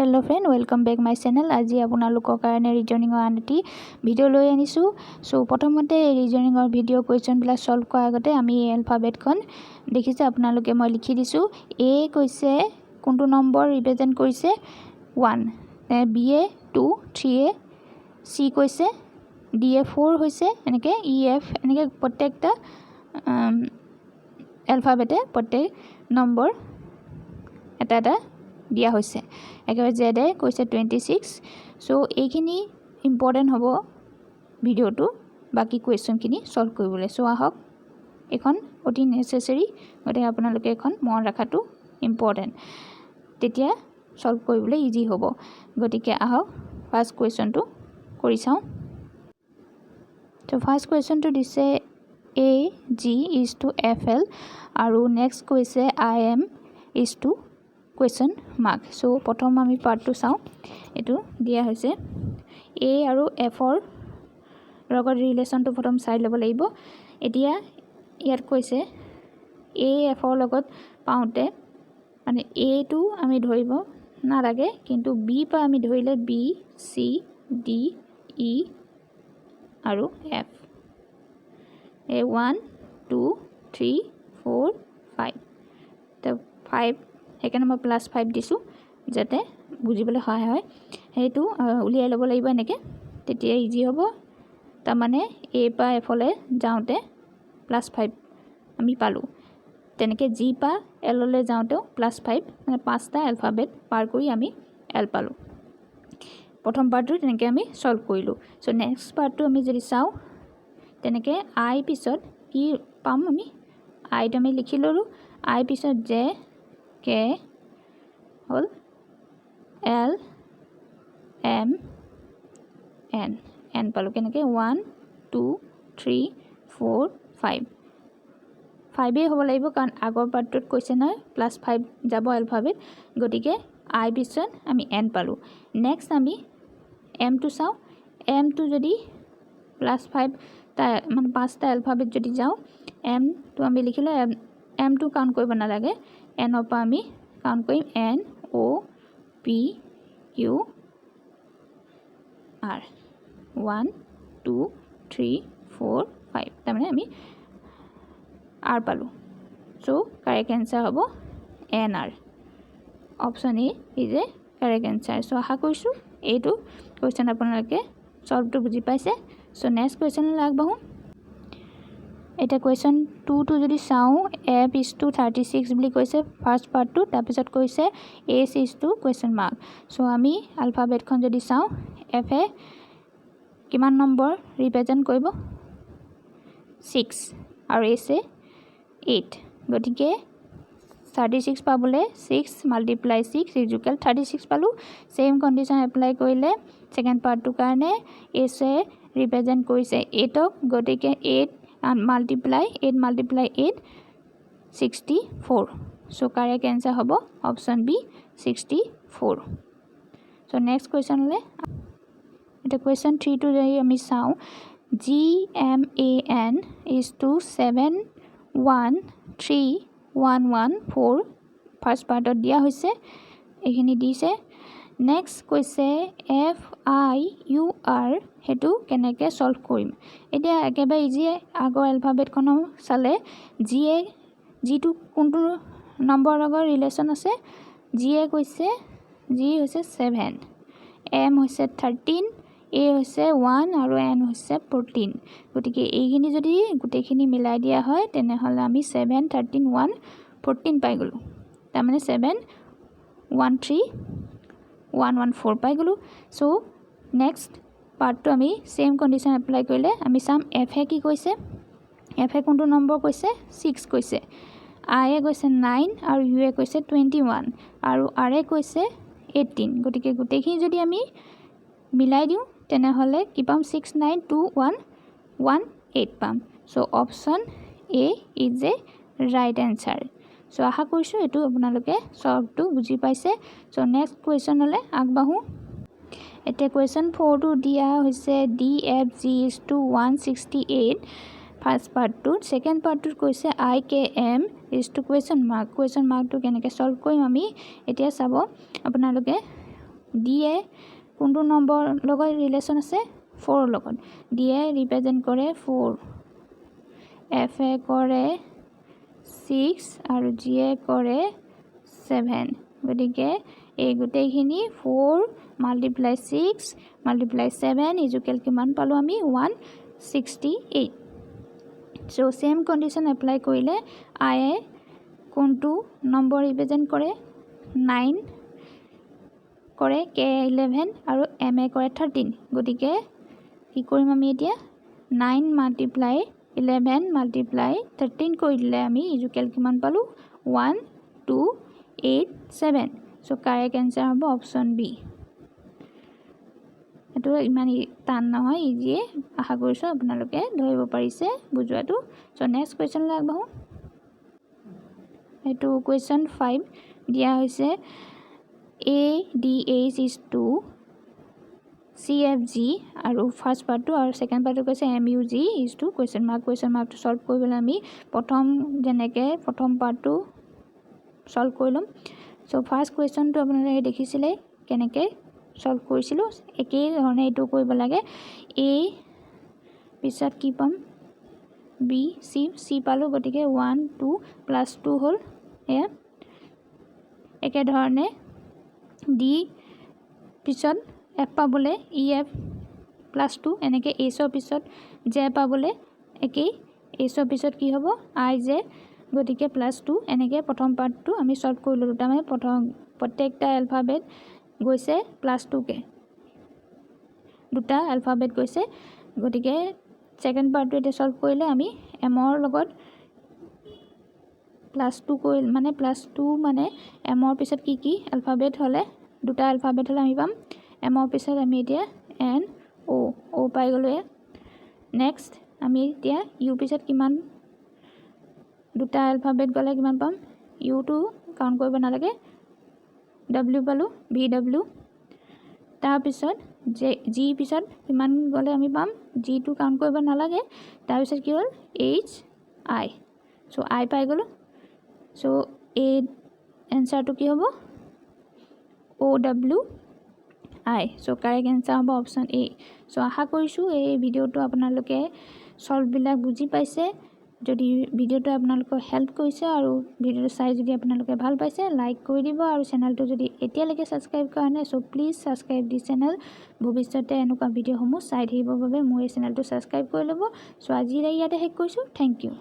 hello friend welcome back my channel आज आपनालोকৰ কাৰণে ৰিজনিংৰ আনটি video লৈ আনিছো সো প্ৰথমতে ৰিজনিংৰ ভিডিও কোৱেশ্চন বিলাক সলভ কৰাৰ আগতে আমি এলফাবেটখন দেখিছে আপোনালোকে মই লিখি দিছো এ কৈছে কোনটো নম্বৰ ৰিপ্ৰেজেন্ট কৰিছে 1 বি এ 2 3 এ সি কৈছে ডি এ 4 হৈছে এনেকে ই এফ এনেকে প্ৰত্যেকটা এলফাবেটে প্ৰত্যেক নম্বৰ এটা এটা দিয়া হৈছে একেবাৰে জেডে কৈছে 26 সো এইখিনি ইম্পৰ্টেন্ট হ'ব ভিডিওটো বাকি কোৱেশ্চনখিনি সলভ কৰিবলৈ সো আহক এখন অতি নেসেসাৰী গতে আপোনালোকে এখন মন ৰাখাটো ইম্পৰ্টেন্ট তেতিয়া সলভ কৰিবলৈ ইজি হ'ব গতিকে আহক ফাৰ্স্ট কোৱেশ্চনটো কৰি চাও তো ফাৰ্স্ট কোৱেশ্চনটো দিছে a g is to fl আৰু নেক্সট কৈছে i am is to question mark so প্ৰথম আমি পাৰ্টটো চাও এটো দিয়া হৈছে a আৰু f ৰ লগত ৰিলেচনটো প্ৰথম চাই ল'ব লাগিব এতিয়া ইয়াত কৈছে a f ৰ লগত পাওঁতে মানে a টো আমি ধৰিব না লাগে কিন্তু b পা আমি ধৰিলে b c d e আৰু f a 1 2 3 4 5 তো 5 এখানে মই +5 দিছো যাতে বুজিবলৈ হয় হয় হেতু উলিয়াই ল'ব লাগিব এনেকে তেতিয়া ইজি হ'ব তা মানে a পা f লে যাওঁতে +5 আমি পালো তেনেকে g পা l লে যাওঁতে +5 মানে পাঁচটা এলফাবেট পাৰ কৰি আমি l পালো প্ৰথম পাৰ্টটো তেনেকে আমি সলভ কৰিলো সো নেক্সট পাৰ্টটো আমি যদি চাও তেনেকে i পিছত কি পাম আমি i টো আমি লিখি ললো i পিছত j k হল l m n n পালো কেনেকে 1 2 3 4 5 5 এ হ'ব লাগিব কাৰণ আগৰ পাৰ্টটোত কৈছে না +5 যাব এলফাবেট গটিকে i পিছত আমি n পালো নেক্সট আমি m টো চাও m টো যদি +5 তা মানে পাঁচটা এলফাবেট যদি যাও m টো আমি লিখিলে m টো কাউন্ট কৰিব না লাগে n পা আমি কাউন্ট কৰিম n o p q r 1 2 3 4 5 তাৰ মানে আমি r পালো সো কারেক্ট आंसर হ'ব n r option A is A correct answer so আশা কৰিছো এইটো কোৱেশ্চন আপোনালোকে সলভটো বুজি পাইছে সো নেক্সট কোৱেশ্চন লাগবাহু এটা কোৱেশ্চন 2 টো যদি চাও f is to 36 বুলি কৈছে ফাৰ্স্ট পাৰ্টটো তাৰ পিছত কৈছে s is to question mark so আমি আলফাবেটখন যদি চাও f এ কিমান নম্বৰ ৰিপ্ৰেজেন্ট কৰিব 6 আৰু s এ 8 গটিকে 36 পাবলে 6 multiply 6 is equal 36 পালো সেম কন্ডিশন এপ্লাই কৰিলে সেকেন্ড পাৰ্টটো কাৰণে s এ ৰিপ্ৰেজেন্ট কৰিছে 8 ক গটিকে 8 multiply 8 64 so correct answer hobo option b 64 so next question le eta question 3 to jai ami sao g m a n is to 7 1 3 1 1 4 first part dia hoise ekhini dise next কৈছে f i u r হেতু কেনেকে solve কৰিম এতিয়া একেবাৰে easy আগৰ alphabet খন চালে G এ G two কোনটো নম্বৰ লগত ৰিলেচন আছে জি এ কৈছে জি হৈছে 7 এম হৈছে 13 এ হৈছে 1 আৰু এন হৈছে 14 গতিকে এইখিনি যদি গুটেখিনি মিলাই দিয়া হয় তেনে হলে আমি 7 13 1 14 পাই গলো তাৰ মানে 7 1 3 114 পাই গলো সো নেক্সট পাৰ্টটো আমি সেম কন্ডিশন এপ্লাই কৰিলে আমি সাম f এ কি কৈছে f এ কোনটো নম্বৰ কৈছে 6 কৈছে i এ কৈছে 9 আৰু u এ কৈছে 21 আৰু r এ কৈছে 18 গটিকে গুটেখিনি যদি আমি মিলাই দিও তেনে হলে কি পাম 6 9 2 1 1 8 পাম so option A is A right answer so আশা কৰিছো এটো আপোনালোকে সলভটো বুজি পাইছে সো নেক্সট কোৱেশ্চন হলে আগবাহু এটা কোৱেশ্চন 4 টো দিয়া হৈছে d f g is to 168 first part টো সেকেন্ড পাৰ্ট টো কৈছে i k m is to question mark টো কেনেকে সলভ কৰিম আমি এতিয়া চাব আপোনালোকে ডি এ কোনটো নম্বৰ লগত ৰিলেশ্যন আছে 4 লগত ডি এ ৰিপ্ৰেজেণ্ট কৰে 4 এফ এ কৰে 6 আৰু জি এ কৰে 7 গতিকে এই গোটেইখিনি 4 মাল্টিপ্লাই 6 মাল্টিপ্লাই 7 ইজুকেল কিমান পালোঁ আমি 168 সো সেম কন্ডিশন এপ্লাই কৰিলে আই এ কোনটো নম্বৰ ৰিপ্ৰেজেণ্ট কৰে 9 কৰে কে 11 আৰু এম এ কৰে 13 গতিকে কি কৰিম আমি এতিয়া 9 মাল্টিপ্লাই 11 মাল্টিপ্লাই 13 কৰি দিলে আমি ইজুকেল কিমান পালোঁ 1287 সো কাৰেক্ট আনসাৰ হ'ব অপশন বি এটো ইমান টান নহয় ইজিয়ে আশা কৰিছো আপোনালোকে ধৰিব পাৰিছে বুজোৱাটো সো নেক্সট কোৱেশ্চন লৈ আগবাঢ়ো এটো কোৱেশ্চন 5 দিয়া হৈছে ADH is to CFG আৰু ফাৰ্স্ট পাৰ্টটো আৰু সেকেন্ড পাৰ্টটো কৈছে MUG is to question mark to solve কৰিবলৈ আমি প্ৰথম যেনেকৈ প্ৰথম পাৰ্টটো সলভ কৰিলম সো ফাৰ্স্ট কোৱেশ্চনটো আপোনালোকে দেখিছিলে কেনেকৈ সলভ কৰিছিলো একেই ধৰণে এটো কৰিব লাগে A পিছত কি পাম B C পালো গতিকে 1 2 প্লাস 2 হল এ একে ধৰণে D পিছত F পাবলে EF প্লাস 2 এনেকে H পিছত J পাবলে একেই H পিছত কি হ'ব IJ গতিকে প্লাস 2 এনেকে প্ৰথম পাৰ্টটো আমি সলভ কৰিলো দুটা মানে প্ৰথম প্ৰত্যেকটা এলফাবেট গৈছে প্লাস 2 কে দুটা এলফাবেট গৈছে গতিকে সেকেন্ড পাৰ্টটো এটা সলভ কৰিলে আমি m ৰ লগত প্লাস 2 কৰিল মানে প্লাস 2 মানে m ৰ পিছত কি এলফাবেট হলে দুটা এলফাবেট হলে আমি পাম m ৰ পিছত আমি এতিয়া n o পাই গলো নেক্সট আমি এতিয়া u পিছত কিমান দুটা এলফাবেট গলে কিমান পাম u টো কাউন্ট কৰিব নালাগে w পালো vw তাৰ পিছত g পিছত কিমান গলে আমি পাম g টো কাউন্ট কৰিব নালাগে তাৰ পিছত কি হল h i সো i পাই গলো সো a आंसर টো কি হ'ব o w i so correct answer হ'ব অপশন এ সো আশা কৰিছো এই ভিডিওটো আপোনালোকে সলভ বিলাক বুজি পাইছে যদি ভিডিওটো আপোনালোকক হেল্প কৰিছে আৰু ভিডিওটো চাই যদি আপোনালোকে ভাল পাইছে লাইক কৰি দিব আৰু চেনেলটো যদি এতিয়ালৈকে সাবস্ক্ৰাইব কৰা নাই so please subscribe the channel ভৱিষ্যতে এনেকুৱা ভিডিওসমূহ চাই থাকিবৰ বাবে মোৰ এই চেনেলটো সাবস্ক্ৰাইব কৰি ল'ব সো আজি ইয়াতে শেষ কৰিছো থ্যাংক ইউ